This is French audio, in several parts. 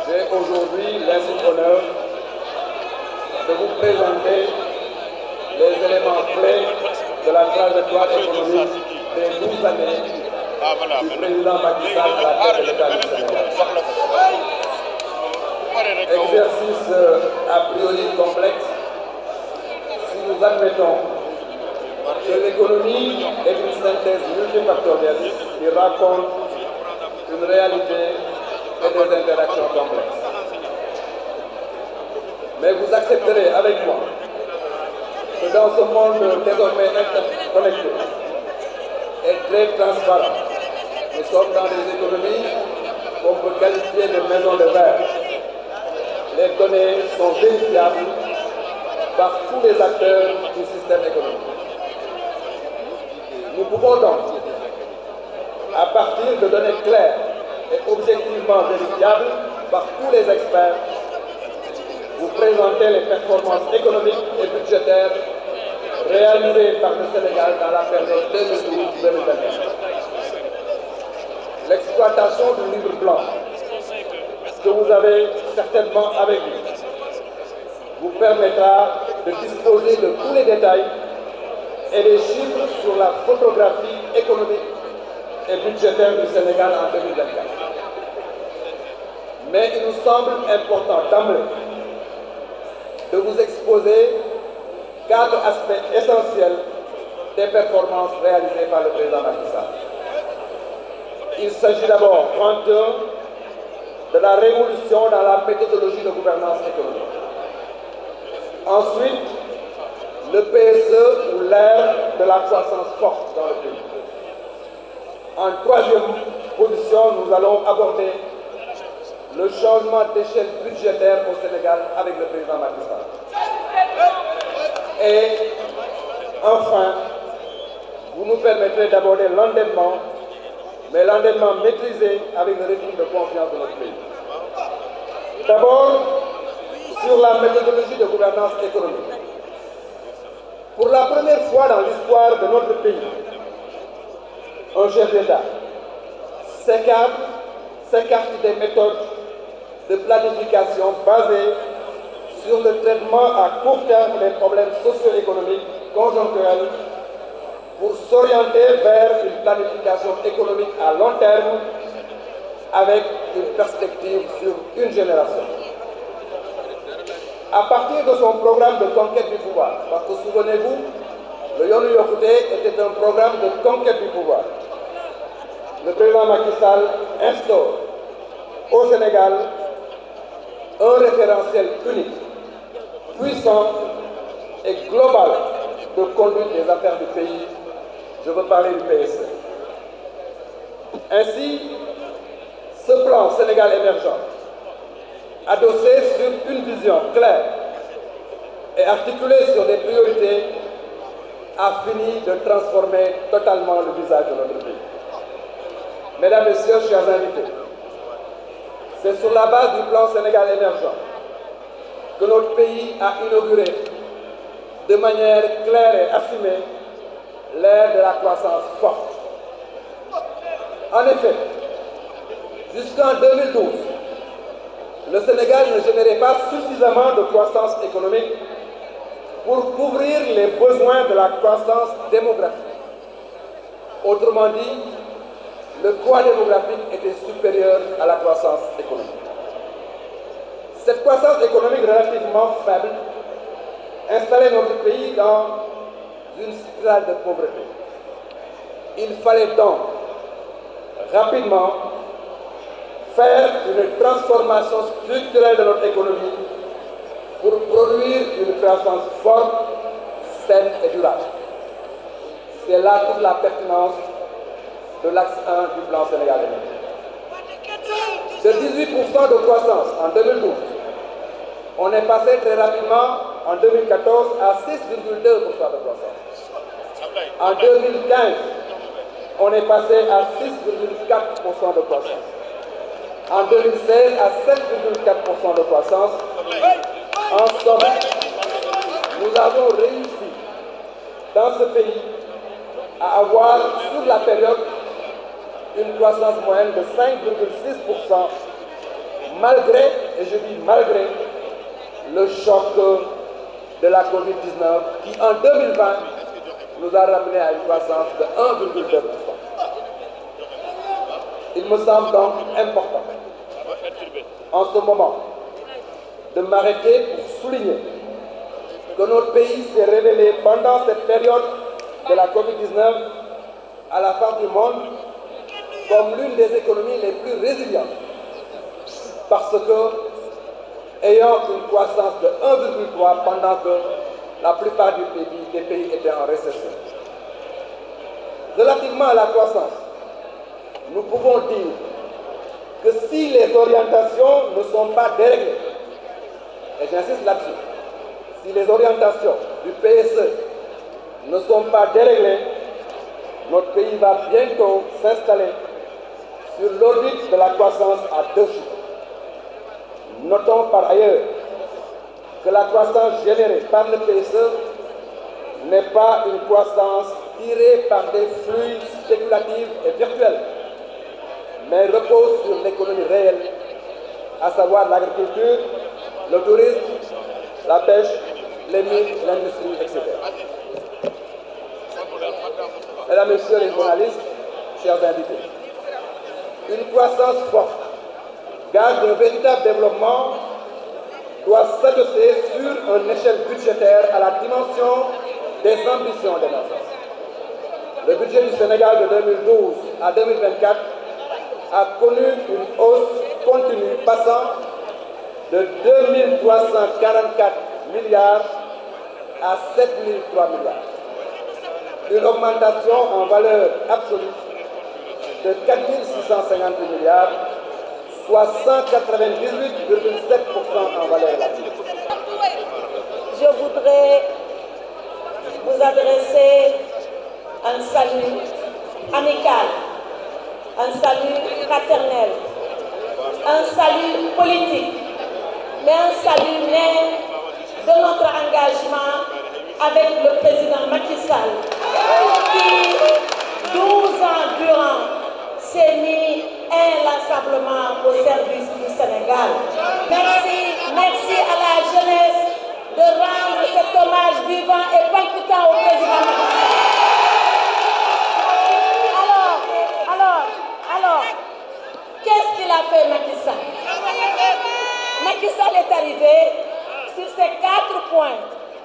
J'ai aujourd'hui l'insigne honneur de vous présenter les éléments clés de la trajectoire économique des 12 années du président Macky Sall à la tête de l'État du Sénégal. Exercice a priori complexe si nous admettons que l'économie est une synthèse multifactorielle qui raconte une réalité et des interactions complexes. Mais vous accepterez avec moi que dans ce monde désormais interconnecté et très transparent, nous sommes dans des économies qu'on peut qualifier de maisons de verre. Les données sont vérifiables par tous les acteurs du système économique. Nous pouvons donc, à partir de données claires et objectivement vérifiables par tous les experts, vous présenter les performances économiques et budgétaires réalisées par le Sénégal dans la période 2012-2021. L'exploitation du livre blanc que vous avez certainement avec vous vous permettra de disposer de tous les détails et des chiffres sur la photographie économique et budgétaire du Sénégal en 2024. Mais il nous semble important d'emblée de vous exposer 4 aspects essentiels des performances réalisées par le président Macky Sall. Il s'agit d'abord, 31, de la révolution dans la méthodologie de gouvernance économique. Ensuite, le PSE ou l'ère de la croissance forte dans le pays. En troisième position, nous allons aborder le changement d'échelle budgétaire au Sénégal avec le président Macky Sall. Et enfin, vous nous permettrez d'aborder l'endettement, mais l'endettement maîtrisé avec le régime de confiance de notre pays. D'abord, sur la méthodologie de gouvernance économique. Pour la première fois dans l'histoire de notre pays, un chef d'État s'écarte des méthodes de planification basées sur le traitement à court terme des problèmes socio-économiques conjoncturels pour s'orienter vers une planification économique à long terme avec une perspective sur une génération. À partir de son programme de conquête du pouvoir, parce que souvenez-vous, le Yoonu Yokkute était un programme de conquête du pouvoir. Le président Macky Sall instaure au Sénégal un référentiel unique, puissant et global de conduite des affaires du pays. Je veux parler du PSE. Ainsi, ce plan Sénégal émergent, adossé sur une vision claire et articulé sur des priorités, a fini de transformer totalement le visage de notre pays. Mesdames, Messieurs, chers invités, c'est sur la base du plan Sénégal émergent que notre pays a inauguré de manière claire et assumée l'ère de la croissance forte. En effet, jusqu'en 2012, le Sénégal ne générait pas suffisamment de croissance économique pour couvrir les besoins de la croissance démographique. Autrement dit, le poids démographique était supérieur à la croissance économique. Cette croissance économique relativement faible installait notre pays dans une spirale de pauvreté. Il fallait donc rapidement faire une transformation structurelle de notre économie pour produire une croissance forte, saine et durable. C'est là toute la pertinence de l'axe 1 du plan Sénégal émergent. De 18% de croissance en 2012, on est passé très rapidement en 2014 à 6,2% de croissance. En 2015, on est passé à 6,4% de croissance. En 2016, à 7,4% de croissance. En somme, nous avons réussi dans ce pays à avoir sur la période une croissance moyenne de 5,6%, malgré, et je dis malgré, le choc de la Covid-19 qui, en 2020, nous a ramené à une croissance de 1,2%. Il me semble donc important, en ce moment, de m'arrêter pour souligner que notre pays s'est révélé pendant cette période de la Covid-19 à la face du monde comme l'une des économies les plus résilientes, parce que, ayant une croissance de 1,3 pendant que la plupart des pays étaient en récession. Relativement à la croissance, nous pouvons dire que si les orientations ne sont pas déréglées, et j'insiste là-dessus, si les orientations du PSE ne sont pas déréglées, notre pays va bientôt s'installer sur l'orbite de la croissance à 2 chiffres. Notons par ailleurs que la croissance générée par le PSE n'est pas une croissance tirée par des flux spéculatifs et virtuels, mais repose sur l'économie réelle, à savoir l'agriculture, le tourisme, la pêche, les mines, l'industrie, etc. Mesdames, Messieurs les journalistes, chers invités, une croissance forte, gage d'un véritable développement, doit s'adosser sur une échelle budgétaire à la dimension des ambitions d'émergence. Le budget du Sénégal de 2012 à 2024 a connu une hausse continue passant de 2 344 milliards à 7 003 milliards. Une augmentation en valeur absolue de 4 658 milliards, soit 198,7% en valeur relative. Je voudrais vous adresser un salut amical, un salut fraternel, un salut politique, mais un salut né de notre engagement avec le président Macky Sall, qui, 12 ans durant, s'est mis inlassablement au service du Sénégal. Merci à la jeunesse de rendre cet hommage vivant et palpitant au président Macky Sall. Alors, qu'est-ce qu'il a fait Macky Sall? Macky Sall est arrivé sur ces 4 points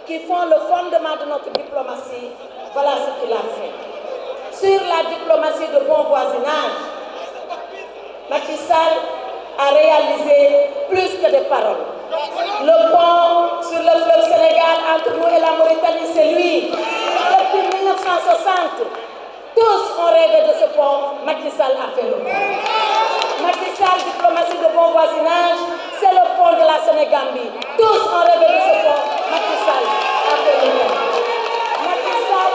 qui font le fondement de notre diplomatie. Voilà ce qu'il a fait. Sur la diplomatie de bon voisinage, Macky Sall a réalisé plus que des paroles. Le pont sur le fleuve Sénégal entre nous et la Mauritanie, c'est lui. Depuis 1960, tous ont rêvé de ce pont. Macky Sall a fait le pont. Macky Sall, diplomatie de bon voisinage, c'est le pont de la Sénégambie. Tous ont rêvé de ce pont. Macky Sall a fait le pont. Macky Sall,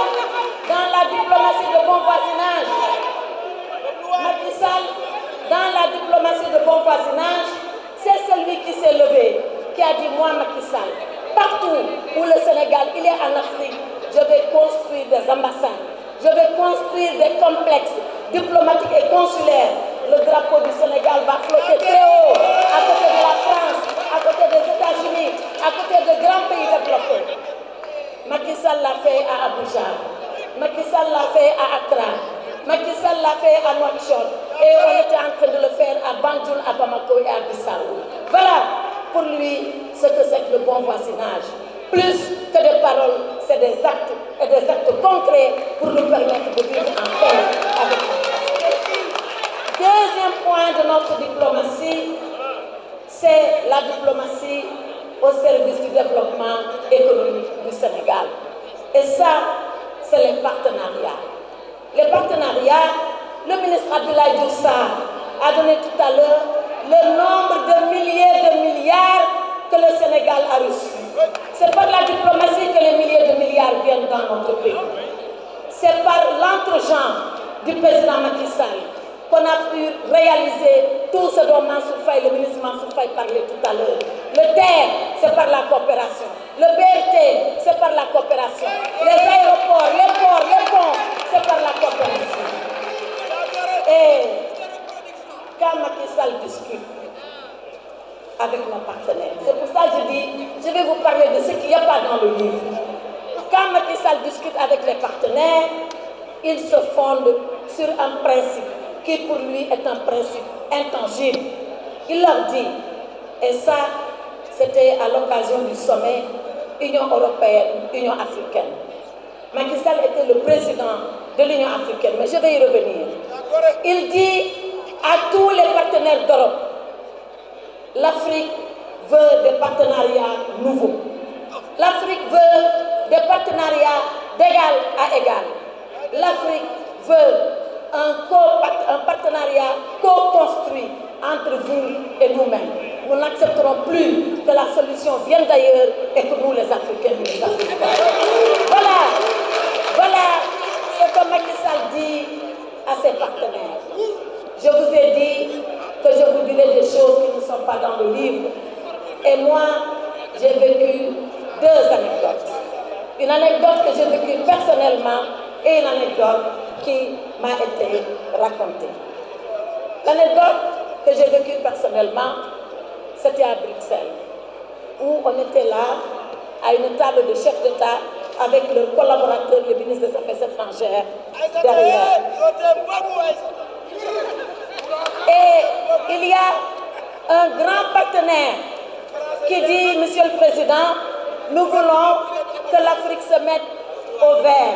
dans la diplomatie de bon voisinage, Macky Sall, dans la diplomatie de bon voisinage, c'est celui qui s'est levé, qui a dit, moi Macky Sall, partout où le Sénégal, il est en Afrique, je vais construire des ambassades, je vais construire des complexes diplomatiques et consulaires. Le drapeau du Sénégal va flotter très haut, à côté de la France, à côté des États-Unis, à côté de grands pays développés. Macky Sall l'a fait à Abuja, Macky Sall l'a fait à Accra, Macky Sall l'a fait à Nouakchott, et on était en train de le faire à Banjul, à Bamako et à Bissau. Voilà pour lui ce que c'est que le bon voisinage. Plus que des paroles, c'est des actes et des actes concrets pour nous permettre de vivre en paix avec nous. Deuxième point de notre diplomatie, c'est la diplomatie au service du développement économique du Sénégal. Et ça, c'est les partenariats. Les partenariats, le ministre Abdoulaye Diouf Sarr a donné tout à l'heure le nombre de milliers de milliards que le Sénégal a reçus. C'est par la diplomatie que les milliers de milliards viennent dans notre pays. C'est par l'entre-gens du président Macky Sall qu'on a pu réaliser tout ce dont Mansour Faye, le ministre Mansour Faye parlait tout à l'heure. Le TER, c'est par la coopération. Le BRT, c'est par la coopération. Les aéroports, les ports, les ponts, c'est par la coopération. Et quand Macky Sall discute, avec nos partenaires. C'est pour ça que je dis, je vais vous parler de ce qu'il n'y a pas dans le livre. Quand Macky Sall discute avec les partenaires, il se fonde sur un principe qui pour lui est un principe intangible. Il leur dit, et ça c'était à l'occasion du sommet Union européenne, Union africaine. Macky Sall était le président de l'Union africaine, mais je vais y revenir. Il dit à tous les partenaires d'Europe, l'Afrique veut des partenariats nouveaux. L'Afrique veut des partenariats d'égal à égal. L'Afrique veut un partenariat co-construit entre vous et nous-mêmes. Nous n'accepterons plus que la solution vienne d'ailleurs et que nous, les Africains, nous les Africains. Voilà ce que Macky Sall dit à ses partenaires. Je vous ai dit que je vous dirai des choses qui ne sont pas dans le livre. Et moi, j'ai vécu 2 anecdotes. Une anecdote que j'ai vécue personnellement et une anecdote qui m'a été racontée. L'anecdote que j'ai vécue personnellement, c'était à Bruxelles, où on était là, à une table de chefs d'État, avec le collaborateur, le ministre des Affaires étrangères, derrière. Et il y a un grand partenaire qui dit, Monsieur le Président, nous voulons que l'Afrique se mette au vert.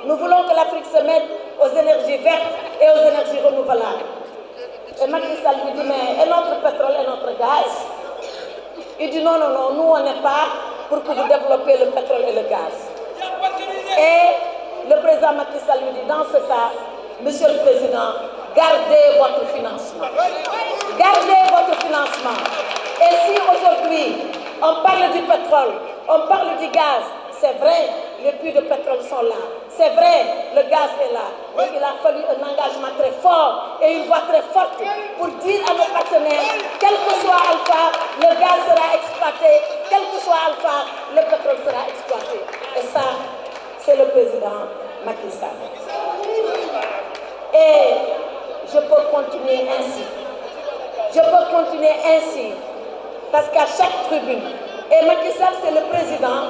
Nous voulons que l'Afrique se mette aux énergies vertes et aux énergies renouvelables. Et Macky Sall lui dit, mais et notre pétrole et notre gaz? Il dit, non, non, non, nous on n'est pas pour que vous développiez le pétrole et le gaz. Et le président Macky Sall lui dit, dans ce cas, Monsieur le Président, gardez votre financement. Gardez votre financement. Et si aujourd'hui, on parle du pétrole, on parle du gaz, c'est vrai, les puits de pétrole sont là. C'est vrai, le gaz est là. Mais il a fallu un engagement très fort et une voix très forte pour dire à nos partenaires, quel que soit Alpha, le gaz sera exploité. Quel que soit Alpha, le pétrole sera exploité. Et ça, c'est le président Macky Sall. Et je peux continuer ainsi. Je peux continuer ainsi. Parce qu'à chaque tribune, et Macky Sall, c'est le président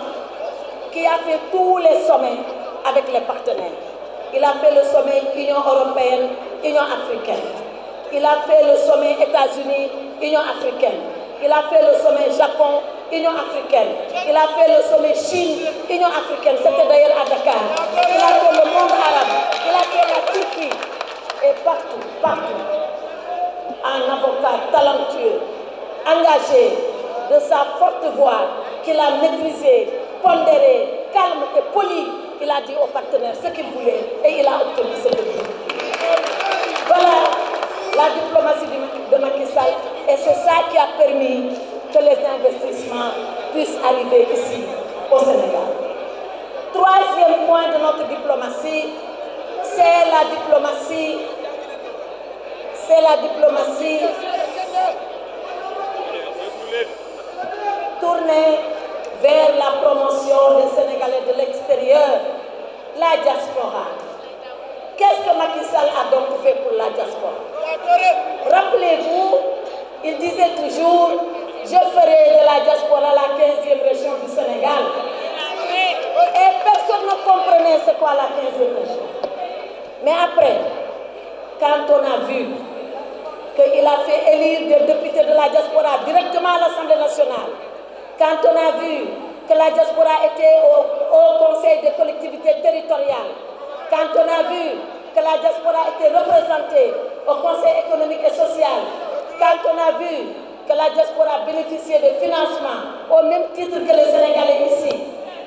qui a fait tous les sommets avec les partenaires. Il a fait le sommet Union européenne, Union africaine. Il a fait le sommet États-Unis, Union africaine. Il a fait le sommet Japon, Union africaine. Il a fait le sommet Chine, Union africaine. C'était d'ailleurs à Dakar. Il a fait le monde arabe. Il a fait la Turquie. Et partout, un avocat talentueux, engagé, de sa forte voix, qu'il a maîtrisé, pondéré, calme et poli, il a dit aux partenaires ce qu'il voulait et il a obtenu ce qu'il voulait. Voilà la diplomatie de Macky Sall et c'est ça qui a permis que les investissements puissent arriver ici au Sénégal. Troisième point de notre diplomatie, c'est la diplomatie tournée vers la promotion des Sénégalais de l'extérieur, la diaspora. Qu'est-ce que Macky Sall a donc fait pour la diaspora? Rappelez-vous, il disait toujours, je ferai de la diaspora la 15e région du Sénégal. Et personne ne comprenait c'est quoi la 15e région. Mais après, quand on a vu qu'il a fait élire des députés de la diaspora directement à l'Assemblée nationale, quand on a vu que la diaspora était au Conseil des collectivités territoriales, quand on a vu que la diaspora était représentée au Conseil économique et social, quand on a vu que la diaspora bénéficiait de financements au même titre que les Sénégalais ici,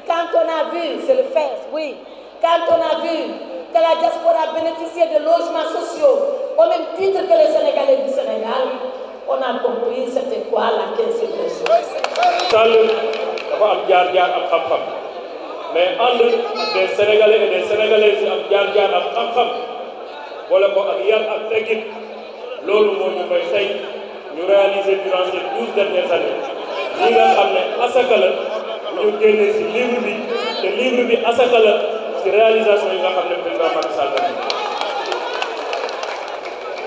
quand on a vu, c'est le fait, oui, quand on a vu que la diaspora bénéficiait de logements sociaux au même titre que les Sénégalais du Sénégal, on a compris c'était quoi la 15e région. Sall dafa am jaar-jaar ak xam-xam mais ànd des Sénégalais et des Sénégalaises am jaar-jaar ak xam-xam wala ko ak yar ak teggin loolu moo ñu may tey ñu réaliser durant ces 12 dernières années li nga xam ne asaka la ñu génnee si livre bi te livre bi asaka la ci réalisation yi nga xam ne président Macky Sall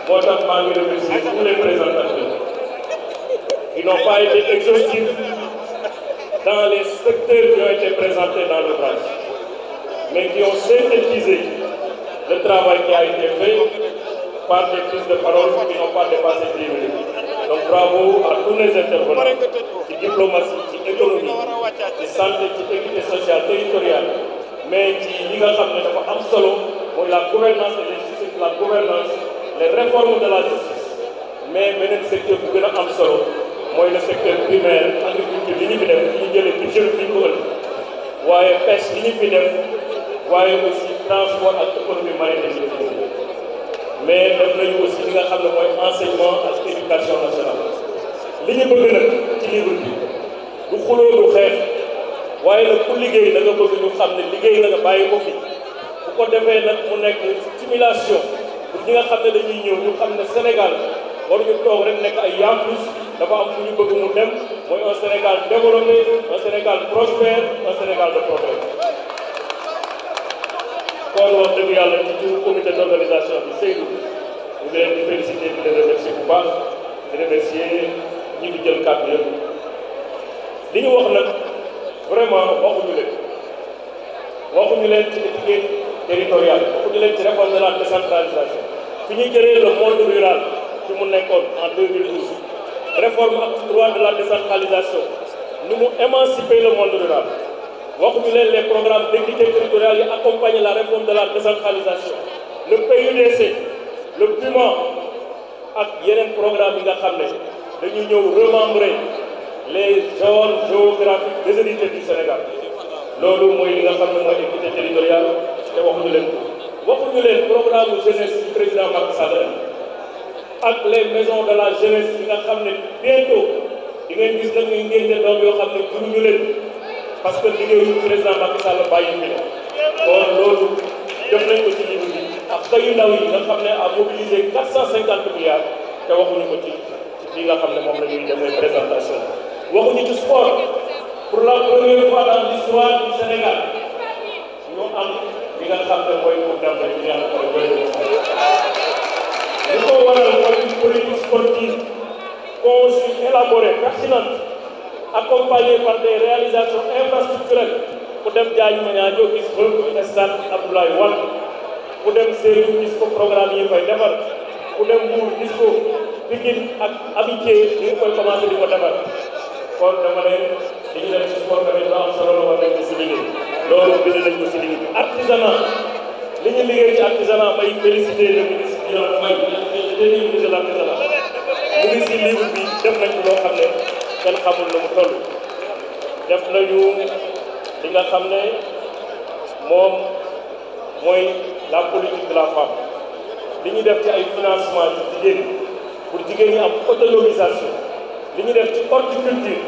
moo tax maa ngi remercier tous les présentateurs qui n'ont pas été exhaustifs dans les secteurs qui ont été présentés dans l'ouvrage, mais qui ont synthétisé le travail qui a été fait par des prises de parole qui n'ont pas dépassé 10 minutes. Donc bravo à tous les intervenants ci diplomatie, ci économie, ci santé, ci équité sociale territoriale, mais ci li nga xam ne dafa am solo mooy la gouvernance de la justice, la gouvernance, les réformes de la justice, mais beneen secteur bu gën a am solo mooy le secteur primaire agriculture li ñu fi def li ñu jëlee budget fi ñu ko ëllëg waaye pêche li ñu fi def waaye aussi transport ak économie maritime li ñu fi def mais def nañu aussi li nga xam ne mooy enseignement ak éducation nationale. li ñu bëgg nag ci livre bi du xuloo du xeex waaye nag ku liggéey da nga bëgg ñu xam ne liggéey la nga bàyyi ko fi bu ko defee nag mu nekk stimulation pour ñi nga xam ne dañuy ñëw ñu xam ne Sénégal waruñu toog rek nekk ay yaafus dafa am fu ñu bëgg mu dem mooy un Sénégal développé, un Sénégal prospère, un Sénégal de progrès. kon wax dëgg yàlla ci turu comité d'organisation bi Seydou ñu ngi leen di féliciter di leen remercier bu baax di remercier ñi fi jël kàddu yëpp li ñu wax nag vraiment waxuñu leen ci équité territoriale waxuñu leen ci réforme de la décentralisation fi ñu jëlee le monde rural fi mu nekkoon en 2012 réforme acte 3 de la décentralisation ni mu émanciper le monde rural waxuñu leen les programmes d'équité territoriale yi accompagnent la réforme de la décentralisation le PUDC le PUMA ak yeneen programme yi nga xam ne dañu ñëw remembrer les zones géographiques déshéritées du Sénégal loolu mooy li nga xam ne mooy équité territoriale te waxuñu leen programme jeunesse du président Macky Sall ak les maisons de la jeunesse yi nga xam ne bientôt di ngeen gis nag ñuy ngénte doom yoo xam ne juruñu leen parce que liggéeyu président Macky Sall bàyyi fi la kon loolu def nañ ko ci livre bi ak xëyu ndaw yi nga xam ne a mobilisé 450 milliards te waxuñu ko ci fii nga xam ne moom la ñuy defee présentation waxuñu ci sport pour la première fois dans l'histoire du Sénégal ñu am li nga xam ne mooy pour dem rek ñu yàlla ko li ko waral mooy une politique sportive conçue, élaborée, pertinente, accompagnée par des réalisations infrastructurelles pour dem Diamniadio gis ko stade Abdoulaye Wade pour dem Sédhiou gis ko programme yi fay defar pour dem Mbour gis ko Pikine ak Amitié ñu ngi koy commencé di ko defar kon dama ne dañu dem ci sport tamit lu am solo la war nañ ko si liggéey loolu bind nañ ko si liggéey bi artisanat li ñu liggéey ci artisanat may féliciter le ministre Birame Faye ministre de l'artisanat mu ngi si livre bi def nañ loo xam ne kenn xamul lu mu toll def nañu li nga xam ne moom mooy la politique de la femme li ñu def ci ay financement ci jigéen ñi pour jigéen ñi am autonomisation li ñu def ci horticulture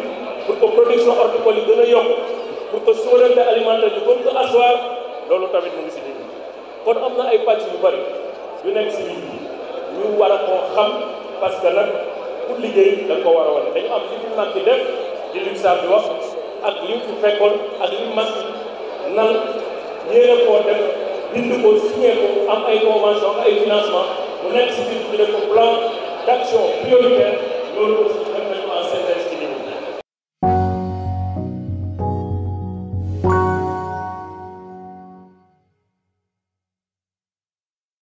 pour que production horticole yi gën a yokk pour que souveraineté alimentaire ñu gën ko asseoir loolu tamit mu ngi si livre kon am na ay pàcc yu bari yu nekk si livre bi ñu war a koo xam parce que nag pour liggéey da nga ko war a wane dañu am li fi mag di def di luxaar di wax ak li mu fi fekkoon ak li mag nan yéene koo def bind ko signé ko am ay convention ay financement mu nekk si biir bi ne ko plan d'action prioritaire loolu aussi